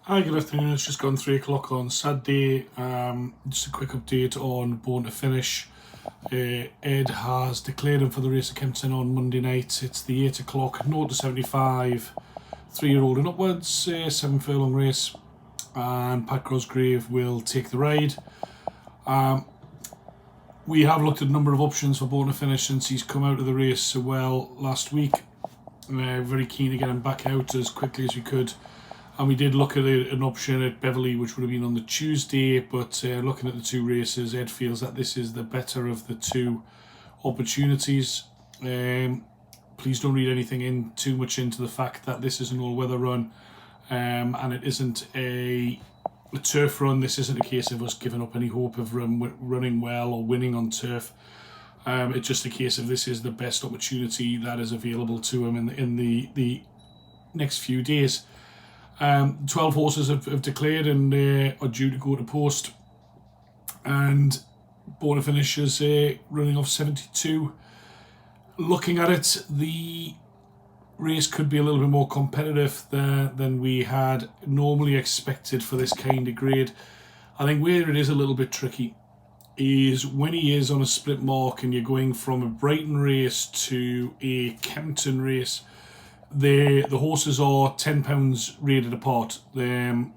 Hi, good afternoon. It's just gone 3 o'clock on Saturday. Just a quick update on Btf Finish. Ed has declared him for the race at Kempton on Monday night. It's the 8 o'clock, 0 to 75, 3-year-old and upwards, 7 furlong race. And Pat Cosgrave will take the ride. We have looked at a number of options for Btf Finish since he's come out of the race so well last week. Very keen to get him back out as quickly as we could. And we did look at an option at Beverley, which would have been on the Tuesday, but looking at the two races, Ed feels that this is the better of the two opportunities. Please don't read anything too much into the fact that this is an all-weather run, and it isn't a turf run. This isn't a case of us giving up any hope of running well or winning on turf. It's just a case of this is the best opportunity that is available to him in the next few days. 12 horses have declared and are due to go to post, and Btf Finish is running off 72. Looking at it, the race could be a little bit more competitive than we had normally expected for this kind of grade. I think where it is a little bit tricky is when he is on a split mark and you're going from a Brighton race to a Kempton race. The horses are £10 rated apart. None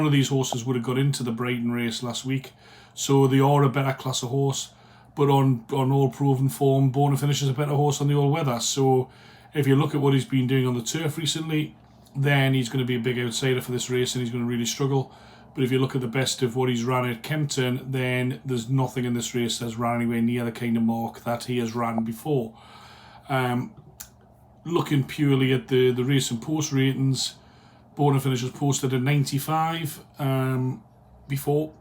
of these horses would have got into the Brighton race last week, so they are a better class of horse. But on all proven form, Btf Finish is a better horse on the all-weather. So if you look at what he's been doing on the turf recently, then he's going to be a big outsider for this race and he's going to really struggle. But if you look at the best of what he's ran at Kempton, then there's nothing in this race that's ran anywhere near the kind of mark that he has ran before. Looking purely at the race and post ratings, Btf Finish has posted a 95 before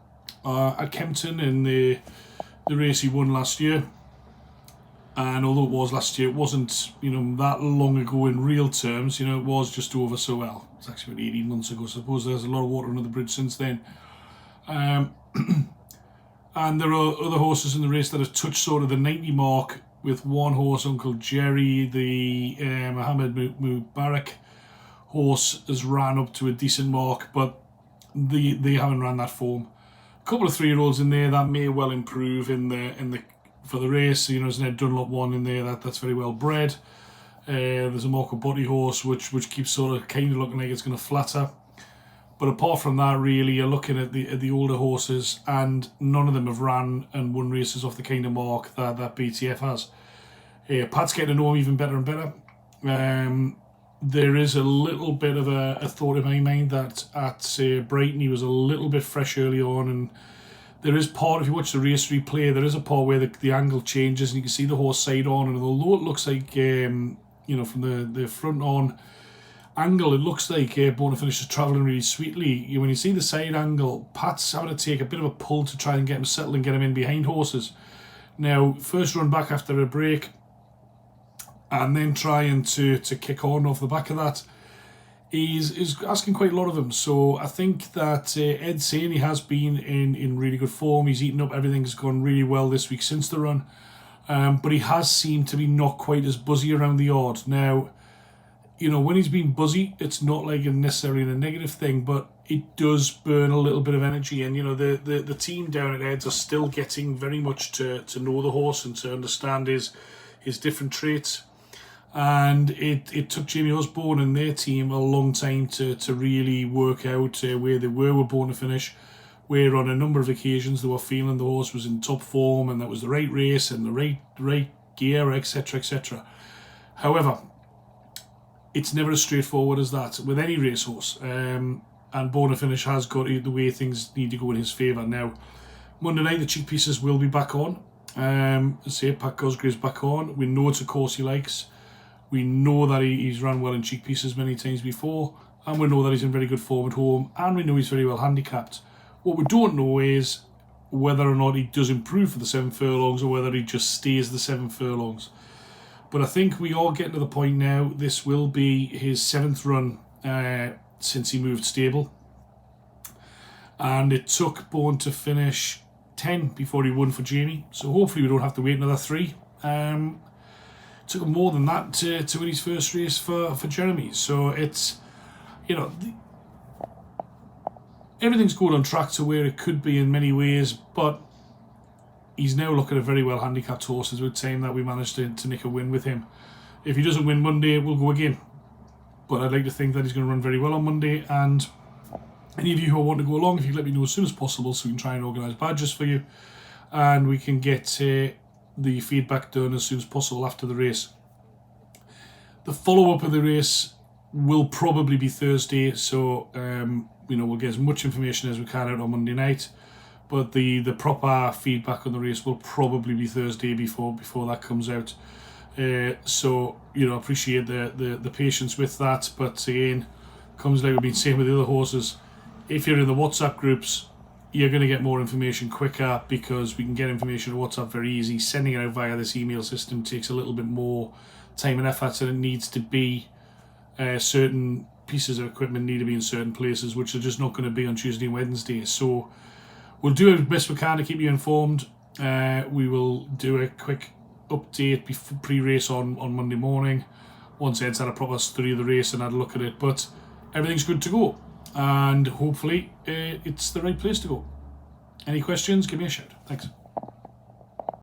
at Kempton in the race he won last year. And although it was last year, it wasn't that long ago in real terms. It was just over so well. It's actually about 18 months ago. So I suppose there's a lot of water under the bridge since then. And there are other horses in the race that have touched sort of the 90 mark. With one horse, Uncle Jerry, the Mohammed Mubarak horse, has ran up to a decent mark, but they haven't ran that form. A couple of 3-year-olds in there that may well improve for the race. There's an Ed Dunlop one in there that's very well bred. There's a Marco Botti horse which keeps sort of kind of looking like it's going to flatter. But apart from that, really, you're looking at the older horses, and none of them have ran and won races off the kind of mark that Btf has. Pat's getting to know him even better and better. There is a little bit of a thought in my mind that at Brighton he was a little bit fresh early on, and there is part, if you watch the race replay, there is a part where the angle changes and you can see the horse side on, and although it looks like from the front on angle, it looks like Btf Finish is travelling really sweetly. When you see the side angle, Pat's having to take a bit of a pull to try and get him settled and get him in behind horses. Now, first run back after a break, and then trying to kick on off the back of that, is asking quite a lot of him. So I think that Ed's saying he has been in really good form. He's eaten up everything. Has gone really well this week since the run. But he has seemed to be not quite as buzzy around the yard. Now, when he's been buzzy, it's not like necessarily a negative thing, but it does burn a little bit of energy. And, the team down at Ed's are still getting very much to know the horse and to understand his different traits. And it took Jamie Osborne and their team a long time to really work out where they were with Btf Finish, where on a number of occasions they were feeling the horse was in top form and that was the right race and the right gear, etc., etc. However, it's never as straightforward as that with any racehorse, and Btf Finish has got the way things need to go in his favour. Now, Monday night the cheek pieces will be back on. Pat Cosgrave's back on. We know it's a course he likes. We know that he's run well in cheek pieces many times before, and we know that he's in very good form at home, and we know he's very well handicapped. What we don't know is whether or not he does improve for the 7 furlongs or whether he just stays the 7 furlongs. But I think we are getting to the point now, this will be his 7th run since he moved stable. And it took Btf Finish 10 before he won for Jamie. So hopefully we don't have to wait another 3. Took him more than that to win his first race for Jeremy. So it's, everything's going on track to where it could be in many ways, but he's now looking at a very well handicapped horse. It's with time that we managed to nick a win with him. If he doesn't win Monday, we'll go again. But I'd like to think that he's going to run very well on Monday, and any of you who want to go along, if you let me know as soon as possible so we can try and organise badges for you, and we can get the feedback done as soon as possible after the race. The follow-up of the race will probably be Thursday, so we'll get as much information as we can out on Monday night, but the proper feedback on the race will probably be Thursday before that comes out. So appreciate the patience with that, but again, comes like we've been saying with the other horses, if you're in the WhatsApp groups, you're going to get more information quicker, because we can get information on WhatsApp very easy. Sending it out via this email system takes a little bit more time and effort, and it needs to be certain pieces of equipment need to be in certain places, which are just not going to be on Tuesday and Wednesday. So we'll do our best we can to keep you informed. We will do a quick update before pre-race on Monday morning, once Ed's had a proper study of the race and had a look at it, but everything's good to go, and hopefully it's the right place to go. Any questions, give me a shout. Thanks.